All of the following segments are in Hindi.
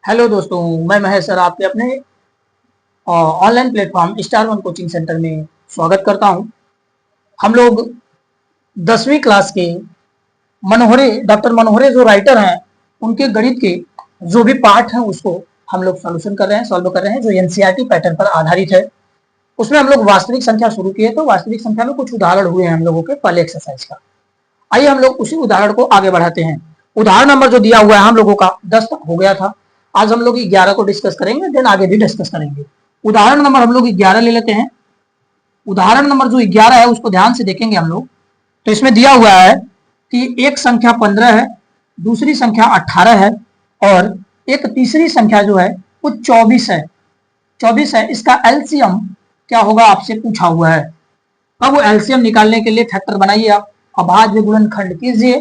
हेलो दोस्तों, मैं महेश सर आपके अपने online platform star one coaching centre में स्वागत करता हूं। हम लोग 10वीं क्लास के डॉक्टर मनोहरे जो राइटर हैं, उनके गणित के जो भी पार्ट हैं उसको हम लोग सॉल्व कर रहे हैं जो एनसीईआरटी पैटर्न पर आधारित है। उसमें हम लोग वास्तविक संख्या शुरू किए, तो वास्तविक संख्या में कुछ उदाहरण हुए हैं हम लोगों के पहले एक्सरसाइज का। आइए हम लोग उसी उदाहरण को आगे बढ़ाते हैं। उदाहरण नंबर जो दिया हुआ है हम लोगों का 10 तक हो गया था। आज हम लोग 11 को डिस्कस करेंगे, देन आगे भी डिस्कस करेंगे। उदाहरण नंबर हम लोग 11 ले लेते हैं। उदाहरण नंबर जो 11 है उसको ध्यान से देखेंगे हम लोग। तो इसमें दिया हुआ है कि एक संख्या 15 है, दूसरी संख्या 18 है और एक तीसरी संख्या जो है वो 24 है। इसका एलसीएम क्या होगा आपसे पूछा हुआ है। अब वो एलसीएम निकालने के लिए फैक्टर बनाइए आप, अभाज्य गुणनखंड कीजिए।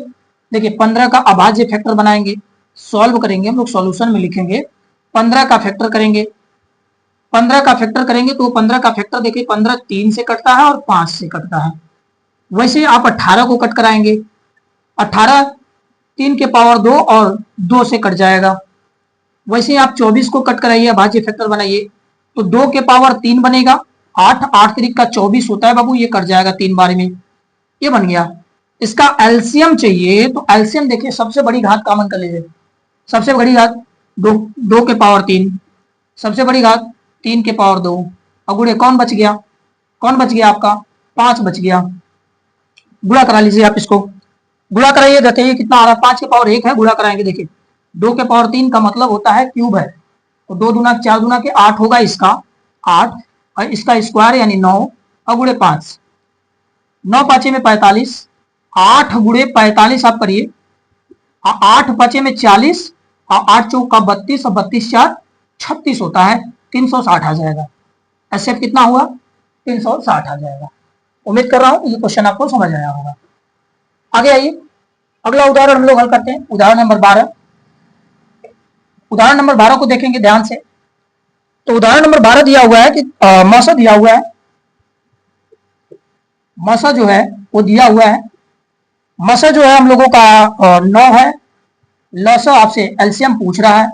देखिए 15 का अभाज्य फैक्टर बनाएंगे, सॉल्व करेंगे, हम लोग सॉल्यूशन में लिखेंगे 15 का फैक्टर करेंगे। 15 का फैक्टर करेंगे तो 15 का फैक्टर देखिए 15 3 से कटता है और 5 से कटता है। वैसे आप 18 को कट कराएंगे, 18 3 के पावर 2 और 2 से कट जाएगा। वैसे आप 24 को कट कराइए, अभाज्य फैक्टर बनाइए तो 2 के पावर 3 बनेगा, 8 3 का 24 होता है बाबू, ये कट जाएगा 3 बार में, ये बन गया। इसका एलसीएम चाहिए तो एलसीएम देखिए सबसे बड़ी घात कॉमन कर लीजिए। सबसे बड़ी घात 2 के पावर 3, सबसे बड़ी घात 3 के पावर 2 और गुणे कौन बच गया आपका 5 बच गया। गुणा करा लीजिए आप, इसको गुणा कराइए, देखिए कितना आ रहा है, 5 के पावर 1 है, गुणा कराएंगे। देखिए 2 के पावर 3 का मतलब होता है क्यूब है, तो 2 दूना 4 दूना के 8 होगा, इसका 8 और इसका स्क्वायर यानी 9 और गुणे 5, 9 पाँचे में 45, 8 गुणे 45 आप करिए, 8 पाँचे में 40 और 8 चौका 32 और 32 4 36 होता है, 360 आ जाएगा। एसएफ कितना हुआ 360 आ जाएगा। उम्मीद कर रहा हूं ये क्वेश्चन आपको समझ आया होगा। आगे आइए, अगला उदाहरण हम लोग हल करते हैं। उदाहरण नंबर 12। उदाहरण नंबर 12 को देखेंगे ध्यान से। तो उदाहरण नंबर 12 दिया हुआ है कि मौसा दिया हुआ है, मौसा जो है वो दिया हुआ है। मौसा जो है हम लोगों का 9 है। लौसा आपसे एलसीएम पूछ रहा है,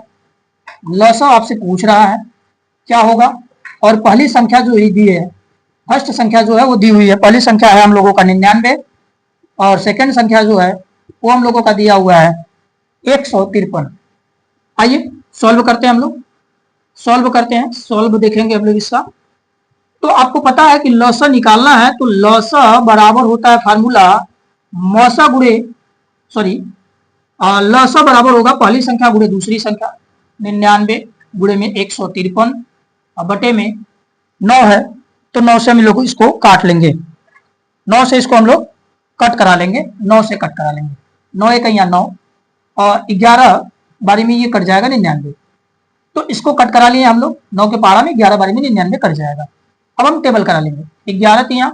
लौसा आपसे पूछ रहा है क्या होगा। और पहली संख्या जो दी है, फर्स्ट संख्या जो है वो दी हुई है। पहली संख्या है हम लोगों का 99 और सेकंड संख्या जो है वो हम लोगों का दिया हुआ है 153। आइए सॉल्व करते हैं हम लोग, सॉल्व करते हैं, सॉल्व देखेंगे हम लोग इसका। तो आपको पता है कि लौसा निकालना है तो लौसा बराबर होता है फार्मूला मौसा गुणे लौसा बराबर होगा पहली संख्या गुणे दूसरी संख्या, 99 गुणे में 153 और बटे में 9 है, तो 9 से हम लोग इसको काट लेंगे, 9 से इसको हम लोग कट करा लेंगे, 9 से कट करा लेंगे, 9 एक या 9 और 11 बारी में ये कट जाएगा 99, तो इसको कट करा लिए हम लोग, 9 के पारा में 11 बारी में 99 कट जाएगा। अब हम टेबल करा लेंगे, 11 3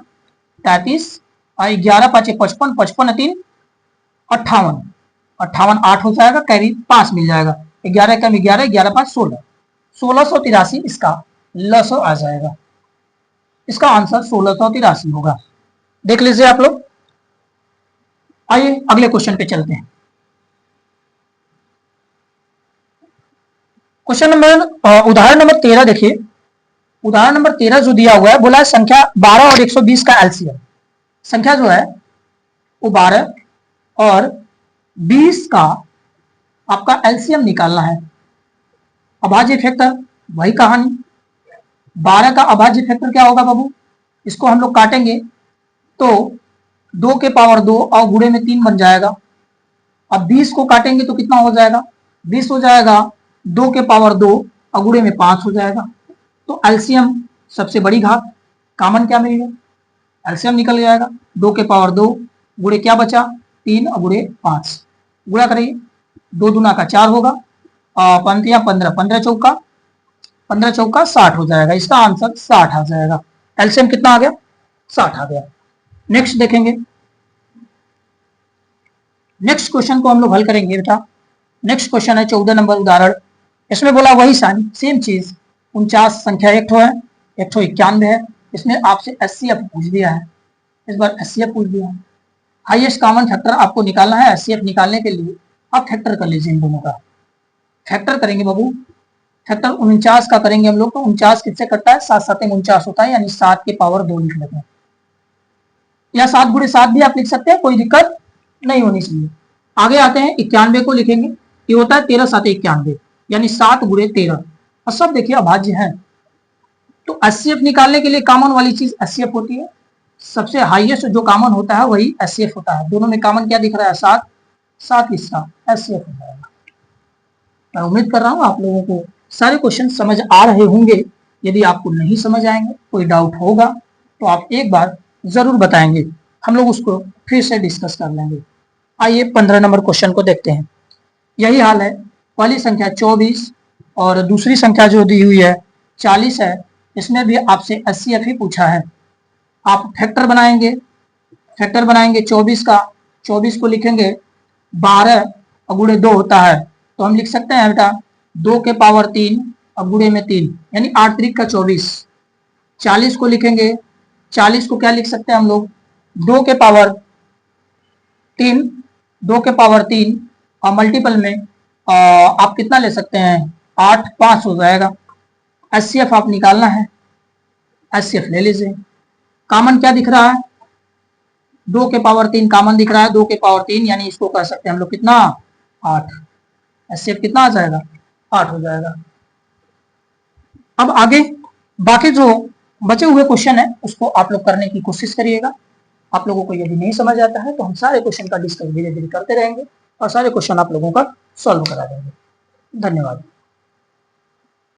33 और 11 5 55, 55 3 58, 58 8 हो जाएगा, कैरी 5 मिल जाएगा, 11 कम 11, 11 5 16, 1683 इसका लसो आ जाएगा। इसका आंसर 1683 होगा। देख लीजिए आप लोग। आइए अगले क्वेश्चन पे चलते हैं। क्वेश्चन नंबर उदाहरण नंबर 13 देखिए। उदाहरण नंबर 13 जो दिया हुआ है, बोला है संख्या 12 और 120 का एलसीएम। संख्या जो है वो 12 और 20 का आपका एलसीएम निकालना है। अभाज्य फैक्टर वही कहानी, 12 का अभाज्य फैक्टर क्या होगा बाबू, इसको हम लोग काटेंगे तो 2 के पावर 2 और गुणे में 3 बन जाएगा। अब 20 को काटेंगे तो कितना हो जाएगा, 20 हो जाएगा 2 के पावर 2 और गुणे में 5 हो जाएगा। तो एलसीएम सबसे बड़ी घात कॉमन क्या मिलेगा, एलसीएम निकल जाएगा, 2 के पावर 2 गुणे क्या बचा 3 और गुणे 5, गुणा करिए, 2 दूना का 4 होगा, 15 15, 15 चौका 60 हो जाएगा। इसका आंसर 60 आ जाएगा। एलसीएम कितना आ गया 60 आ गया। नेक्स्ट देखेंगे, नेक्स्ट क्वेश्चन को हम लोग हल करेंगे बेटा। नेक्स्ट क्वेश्चन है 14 नंबर उदाहरण। इसमें बोला वही सेम चीज, 49 संख्या एक ठो है, एक ठो 91 है। इसने आपसे एचसीएफ पूछ दिया है, इस बार एचसीएफ पूछ दिया है। हाईएस्ट कॉमन फैक्टर आपको निकालना है। एचसीएफ निकालने के लिए आप फैक्टर कर लीजिए इन दोनों का। फैक्टर करेंगे बाबू, फैक्टर 49 का करेंगे हम लोग, तो 49 किससे कटता है, 7 7 49 होता है, यानी 7 के पावर 2 लिख लेते हैं, या 7 गुणे 7 भी आप लिख सकते हैं, कोई दिक्कत नहीं होनी चाहिए। आगे आते हैं 91 को लिखेंगे, ये होता है 13 7 91, यानी 7 गुणे 13, और सब देखिए अभाज्य है। तो एचसीएफ निकालने के लिए कॉमन वाली चीज एचसीएफ होती है, सबसे हाईएस्ट जो कॉमन होता है वही एचसीएफ होता है। दोनों में कॉमन क्या दिख रहा है, 7 7 हिस्सा एचसीएफ हो जाएगा। मैं उम्मीद कर रहा हूं आप लोगों को सारे क्वेश्चन समझ आ रहे होंगे। यदि आपको नहीं समझ आएंगे, कोई डाउट होगा, तो आप एक बार जरूर बताएंगे, हम लोग उसको फिर से डिस्कस कर लेंगे। आइए 15 नंबर क्वेश्चन को देखते हैं। यही हाल है, पहली संख्या 24 और दूसरी संख्या जो दी हुई है 40 है, इसमें भी आपसे एचसीएफ ही पूछा है। आप फैक्टर बनाएंगे, 24 का, 24 को लिखेंगे 12 और गुणे 2 होता है, तो हम लिख सकते हैं बेटा 2 के पावर 3 और गुणे में 3, यानी 8 3 का 24। 40 को लिखेंगे, 40 को क्या लिख सकते हैं हम लोग, 2 के पावर 3, 2 के पावर 3 और मल्टीपल में आप कितना ले सकते हैं, 8 5 हो जाएगा। एचसीएफ आप निकालना है, एचसीएफ ले लीजिए। कॉमन क्या दिख रहा है, 2 के पावर 3 कॉमन दिख रहा है, 2 के पावर 3, यानी इसको कह सकते हैं हम लोग कितना, 8। एचसीएफ कितना आ जाएगा, 8 हो जाएगा। अब आगे बाकी जो बचे हुए क्वेश्चन है उसको आप लोग करने की कोशिश करिएगा। आप लोगों को यदि नहीं समझ आता है तो हम सारे क्वेश्चन का डिस्कस धीरे धीरे करते रहेंगे और सारे क्वेश्चन आप लोगों का सॉल्व करा देंगे। धन्यवाद।